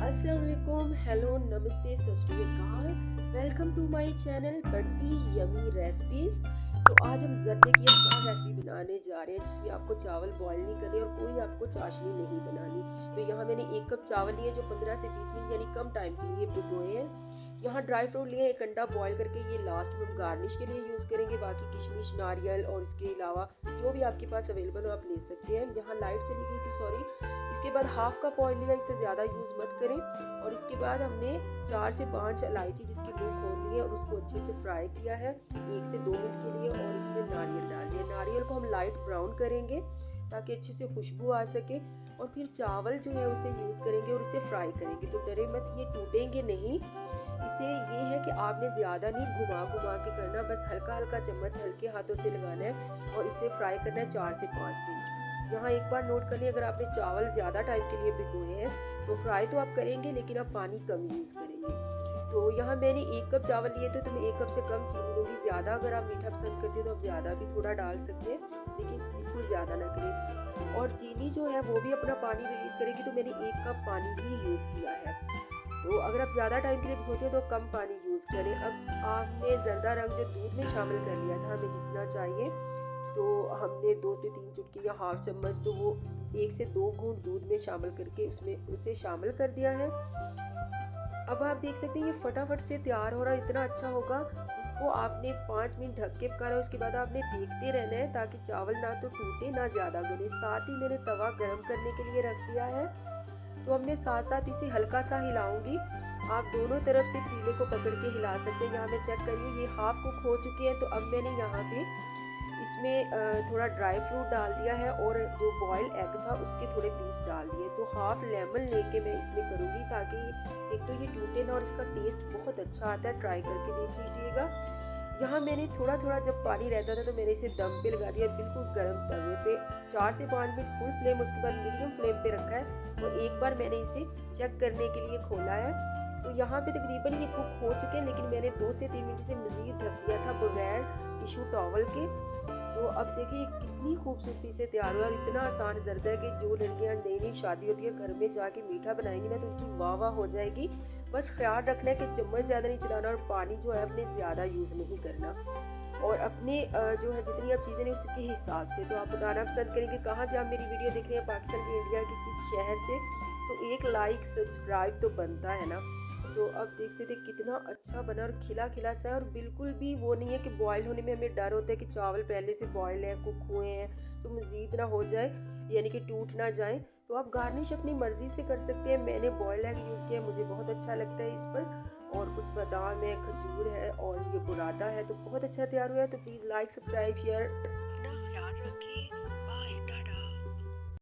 अस्सलाम वालेकुम, हेलो, नमस्ते, सत श्री अकाल। Welcome to my channel Bunty yummy recipes. तो आज हम ज़रदे की आसान रेसिपी बनाने जा रहे हैं जिसमें आपको चावल बॉईल नहीं करने और कोई आपको चाशनी नहीं बनानी। तो यहाँ मैंने 1 कप चावल लिए जो 15 से 20 मिनट यानी कम टाइम के लिए भिगोए हैं। यहाँ ड्राई फ्रूट लिए, 1 अंडा बॉईल करके ये लास्ट में हम गार्निश के लिए यूज़ करेंगे। बाकी किशमिश, नारियल और इसके अलावा जो भी आपके पास अवेलेबल हो आप ले सकते हैं। यहाँ लाइट चली गई थी, सॉरी। इसके बाद हाफ कप ऑयल लिया, इससे ज़्यादा यूज़ मत करें। और इसके बाद हमने 4 से 5 इलायची जिसकी मुंह खोल ली है और उसको अच्छे से फ्राई किया है 1 से 2 मिनट के लिए। और इसमें नारियल डाल दिया। नारियल को हम लाइट ब्राउन करेंगे ताकि अच्छे से खुशबू आ सके। और फिर चावल जो है उसे यूज़ करेंगे और इसे फ्राई करेंगे। तो डरे मत, ये टूटेंगे नहीं। इसे ये है कि आपने ज़्यादा नहीं घुमा घुमा के करना, बस हल्का हल्का चम्मच हल्के हाथों से लगाना है और इसे फ्राई करना है 4 से 5 मिनट। यहाँ एक बार नोट कर लिया, अगर आपने चावल ज़्यादा टाइम के लिए भिगोए हैं तो फ्राई तो आप करेंगे लेकिन आप पानी कम यूज़ करेंगे। तो यहाँ मैंने 1 कप चावल लिए थे तो मैं 1 कप से कम चीनी लूँगी। ज़्यादा अगर आप मीठा पसंद करते हो तो आप ज़्यादा भी थोड़ा डाल सकते हैं, लेकिन बिल्कुल ज़्यादा ना करें। और चीनी जो है वो भी अपना पानी रिलीज़ करेगी, तो मैंने 1 कप पानी ही यूज़ किया है। तो अगर आप ज़्यादा टाइम के लिए भिगोते हैं तो कम पानी यूज़ करें। अब आपने जर्दा रंग जो दूध में शामिल कर लिया था हमें जितना चाहिए, तो हमने 2 से 3 चुटकी या हाफ चम्मच, तो वो 1 से 2 घूंट दूध में शामिल करके उसमें उसे शामिल कर दिया है। अब आप देख सकते हैं ये फटाफट से तैयार हो रहा है, इतना अच्छा होगा। जिसको आपने 5 मिनट ढक के पकाना है, उसके बाद आपने देखते रहना है ताकि चावल ना तो टूटे ना ज़्यादा गले। साथ ही मैंने तवा गर्म करने के लिए रख दिया है। तो अब मैं साथ साथ इसे हल्का सा हिलाऊंगी। आप दोनों तरफ से पीले को पकड़ के हिला सकते हैं। यहाँ मैं चेक करिए ये हाफ कुक हो चुके हैं। तो अब मैंने यहाँ पे इसमें थोड़ा ड्राई फ्रूट डाल दिया है और जो बॉयल एग था उसके थोड़े पीस डाल दिए। तो हाफ लेमन लेके मैं इसमें करूँगी ताकि एक तो ये टूटे ना और इसका टेस्ट बहुत अच्छा आता है। ट्राई करके देख लीजिएगा। यहाँ मैंने थोड़ा थोड़ा जब पानी रहता था तो मैंने इसे दम पे लगा दिया, बिल्कुल गर्म तवे पे। 4 से 5 मिनट फुल फ्लेम, उसके बाद मीडियम फ्लेम पे रखा है। और एक बार मैंने इसे चेक करने के लिए खोला है। तो यहाँ पे तकरीबन ये कुक हो चुके हैं, लेकिन मैंने 2 से 3 मिनट से मज़ीद ढक दिया था बगैर टिशू टॉवल के। तो अब देखिए कितनी खूबसूरती से तैयार हुआ। और इतना आसान जर्दा है कि जो लड़कियाँ नई नई शादी होती है घर में जाके मीठा बनाएंगी ना तो उनकी वाह वाह हो जाएगी। बस ख्याल रखना है कि चम्मच ज़्यादा नहीं चलाना और पानी जो है अपने ज़्यादा यूज़ नहीं करना। और अपने जो है जितनी आप चीज़ें नहीं उसके हिसाब से। तो आप बताना पसंद करेंगे कहाँ से आप मेरी वीडियो देख रहे हैं, पाकिस्तान के, इंडिया के किस शहर से। तो एक लाइक सब्सक्राइब तो बनता है ना। तो अब देख सकते कितना अच्छा बना और खिला खिला सा है। और बिल्कुल भी वो नहीं है कि बॉयल होने में हमें डर होता है कि चावल पहले से बॉयल है, कुक हुए हैं तो मज़ीद ना हो जाए, यानी कि टूट ना जाए। तो आप गार्निश अपनी मर्ज़ी से कर सकते हैं। मैंने बॉयल एग यूज़ किया, मुझे बहुत अच्छा लगता है इस पर। और कुछ बादाम है, खजूर है और ये बुरादा है, तो बहुत अच्छा तैयार हुआ है। तो प्लीज़ लाइक, सब्सक्राइब, शेयर